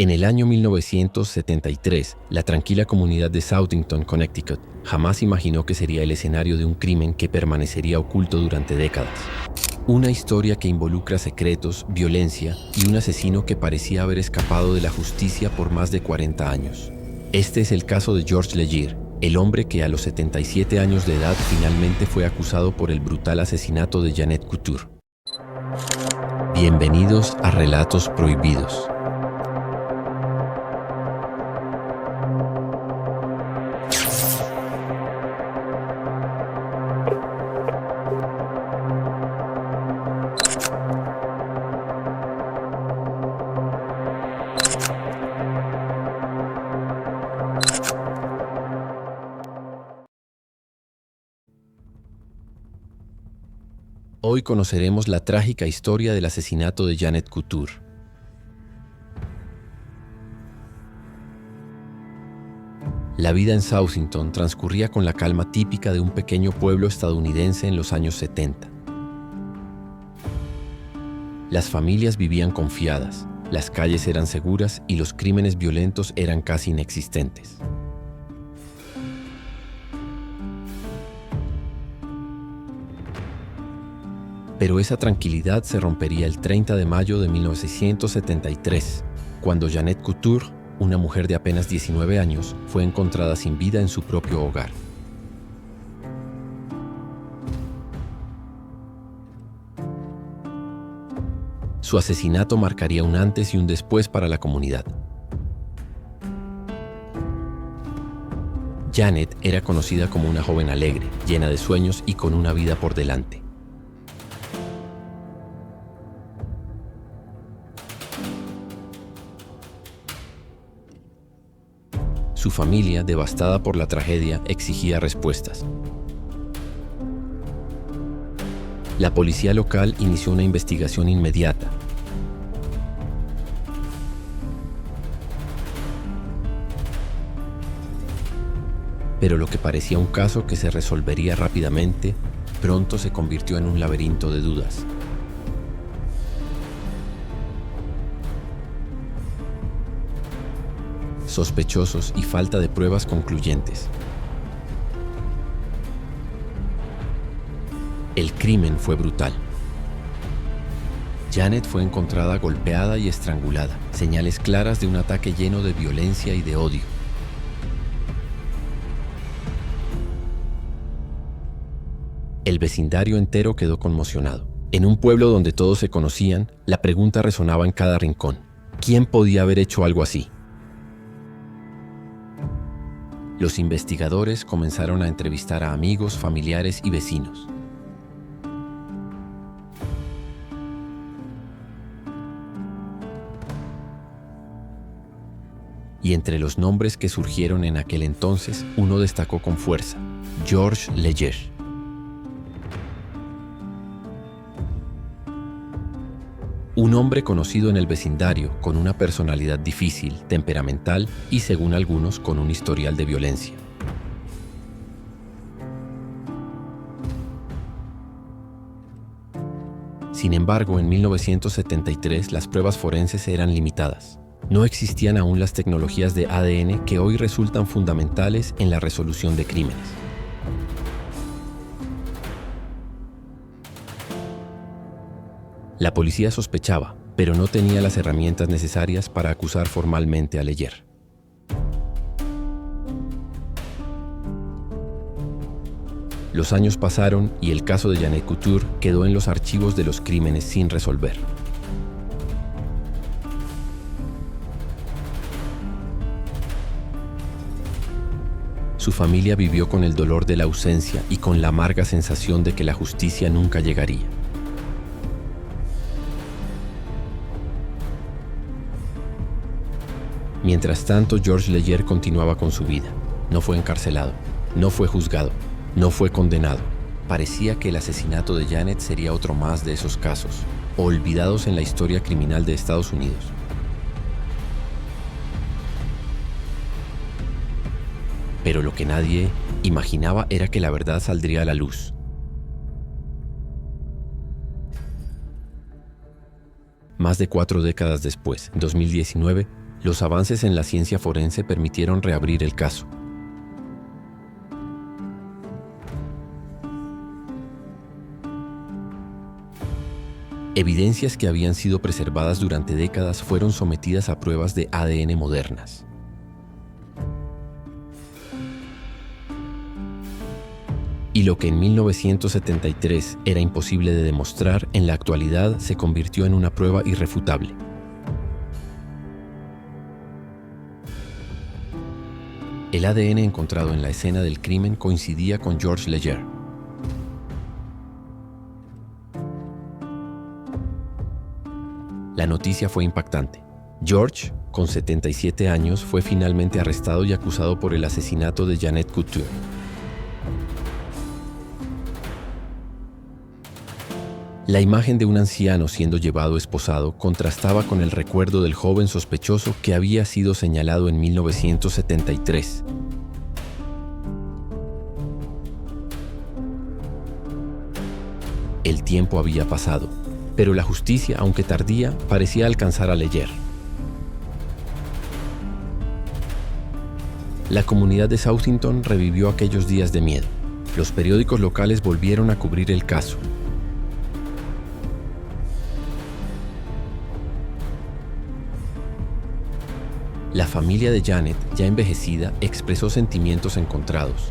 En el año 1973, la tranquila comunidad de Southington, Connecticut, jamás imaginó que sería el escenario de un crimen que permanecería oculto durante décadas. Una historia que involucra secretos, violencia y un asesino que parecía haber escapado de la justicia por más de 40 años. Este es el caso de George Legere, el hombre que a los 77 años de edad finalmente fue acusado por el brutal asesinato de Jeanette Couture. Bienvenidos a Relatos Prohibidos. Hoy conoceremos la trágica historia del asesinato de Jeanette Couture. La vida en Southington transcurría con la calma típica de un pequeño pueblo estadounidense en los años 70. Las familias vivían confiadas, las calles eran seguras y los crímenes violentos eran casi inexistentes. Pero esa tranquilidad se rompería el 30 de mayo de 1973, cuando Jeanette Couture, una mujer de apenas 19 años, fue encontrada sin vida en su propio hogar. Su asesinato marcaría un antes y un después para la comunidad. Jeanette era conocida como una joven alegre, llena de sueños y con una vida por delante. Su familia, devastada por la tragedia, exigía respuestas. La policía local inició una investigación inmediata. Pero lo que parecía un caso que se resolvería rápidamente, pronto se convirtió en un laberinto de dudas. Sospechosos y falta de pruebas concluyentes. El crimen fue brutal. Jeanette fue encontrada golpeada y estrangulada, señales claras de un ataque lleno de violencia y de odio. El vecindario entero quedó conmocionado. En un pueblo donde todos se conocían, la pregunta resonaba en cada rincón: ¿quién podía haber hecho algo así? Los investigadores comenzaron a entrevistar a amigos, familiares y vecinos. Y entre los nombres que surgieron en aquel entonces, uno destacó con fuerza: George Legere. Un hombre conocido en el vecindario, con una personalidad difícil, temperamental y, según algunos, con un historial de violencia. Sin embargo, en 1973 las pruebas forenses eran limitadas. No existían aún las tecnologías de ADN que hoy resultan fundamentales en la resolución de crímenes. La policía sospechaba, pero no tenía las herramientas necesarias para acusar formalmente a Legere. Los años pasaron y el caso de Jeanette Couture quedó en los archivos de los crímenes sin resolver. Su familia vivió con el dolor de la ausencia y con la amarga sensación de que la justicia nunca llegaría. Mientras tanto, George Legere continuaba con su vida. No fue encarcelado, no fue juzgado, no fue condenado. Parecía que el asesinato de Jeanette sería otro más de esos casos, olvidados en la historia criminal de Estados Unidos. Pero lo que nadie imaginaba era que la verdad saldría a la luz. Más de 4 décadas después, en 2019, Los avances en la ciencia forense permitieron reabrir el caso. Evidencias que habían sido preservadas durante décadas fueron sometidas a pruebas de ADN modernas. Y lo que en 1973 era imposible de demostrar, en la actualidad se convirtió en una prueba irrefutable. El ADN encontrado en la escena del crimen coincidía con George Leger. La noticia fue impactante. George, con 77 años, fue finalmente arrestado y acusado por el asesinato de Jeanette Couture. La imagen de un anciano siendo llevado esposado contrastaba con el recuerdo del joven sospechoso que había sido señalado en 1973. El tiempo había pasado, pero la justicia, aunque tardía, parecía alcanzar a Leger. La comunidad de Southington revivió aquellos días de miedo. Los periódicos locales volvieron a cubrir el caso. La familia de Janet, ya envejecida, expresó sentimientos encontrados.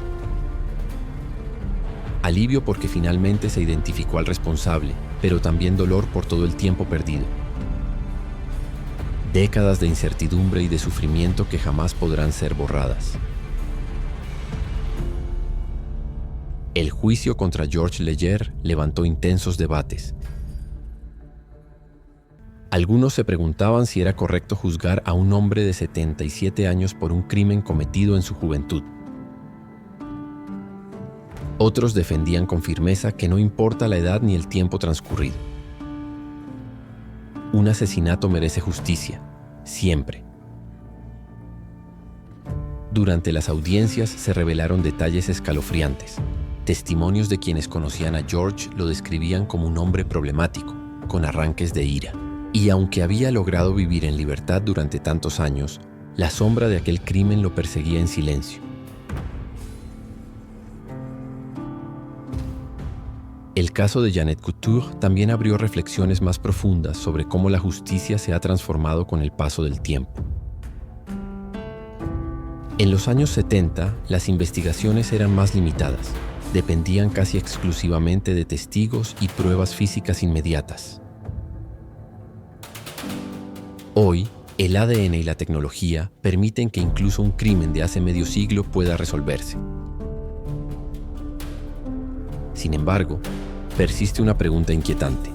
Alivio porque finalmente se identificó al responsable, pero también dolor por todo el tiempo perdido. Décadas de incertidumbre y de sufrimiento que jamás podrán ser borradas. El juicio contra George Leger levantó intensos debates. Algunos se preguntaban si era correcto juzgar a un hombre de 77 años por un crimen cometido en su juventud. Otros defendían con firmeza que no importa la edad ni el tiempo transcurrido. Un asesinato merece justicia, siempre. Durante las audiencias se revelaron detalles escalofriantes. Testimonios de quienes conocían a George lo describían como un hombre problemático, con arranques de ira. Y aunque había logrado vivir en libertad durante tantos años, la sombra de aquel crimen lo perseguía en silencio. El caso de Jeanette Couture también abrió reflexiones más profundas sobre cómo la justicia se ha transformado con el paso del tiempo. En los años 70, las investigaciones eran más limitadas, dependían casi exclusivamente de testigos y pruebas físicas inmediatas. Hoy, el ADN y la tecnología permiten que incluso un crimen de hace medio siglo pueda resolverse. Sin embargo, persiste una pregunta inquietante.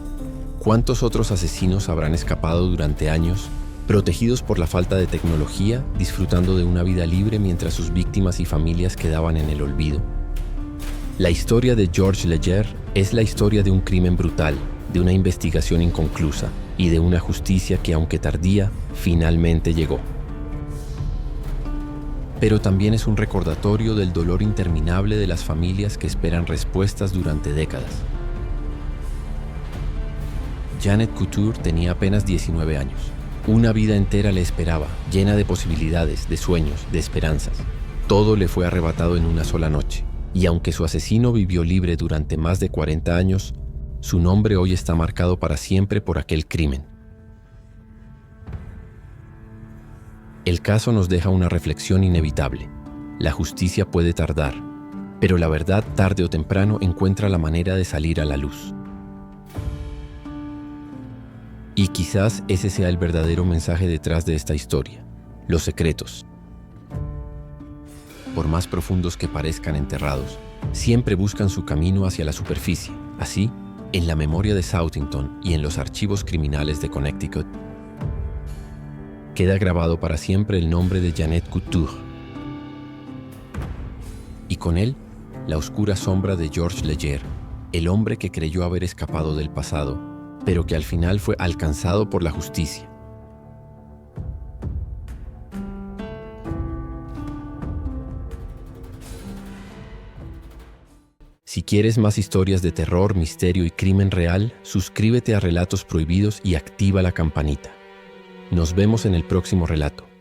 ¿Cuántos otros asesinos habrán escapado durante años, protegidos por la falta de tecnología, disfrutando de una vida libre mientras sus víctimas y familias quedaban en el olvido? La historia de George Leger es la historia de un crimen brutal, de una investigación inconclusa y de una justicia que, aunque tardía, finalmente llegó. Pero también es un recordatorio del dolor interminable de las familias que esperan respuestas durante décadas. Jeanette Couture tenía apenas 19 años. Una vida entera le esperaba, llena de posibilidades, de sueños, de esperanzas. Todo le fue arrebatado en una sola noche. Y aunque su asesino vivió libre durante más de 40 años, su nombre hoy está marcado para siempre por aquel crimen. El caso nos deja una reflexión inevitable. La justicia puede tardar, pero la verdad tarde o temprano encuentra la manera de salir a la luz. Y quizás ese sea el verdadero mensaje detrás de esta historia: los secretos. Por más profundos que parezcan enterrados, siempre buscan su camino hacia la superficie. Así, en la memoria de Southington y en los archivos criminales de Connecticut, queda grabado para siempre el nombre de Jeanette Couture. Y con él, la oscura sombra de George Leger, el hombre que creyó haber escapado del pasado, pero que al final fue alcanzado por la justicia. Si quieres más historias de terror, misterio y crimen real, suscríbete a Relatos Prohibidos y activa la campanita. Nos vemos en el próximo relato.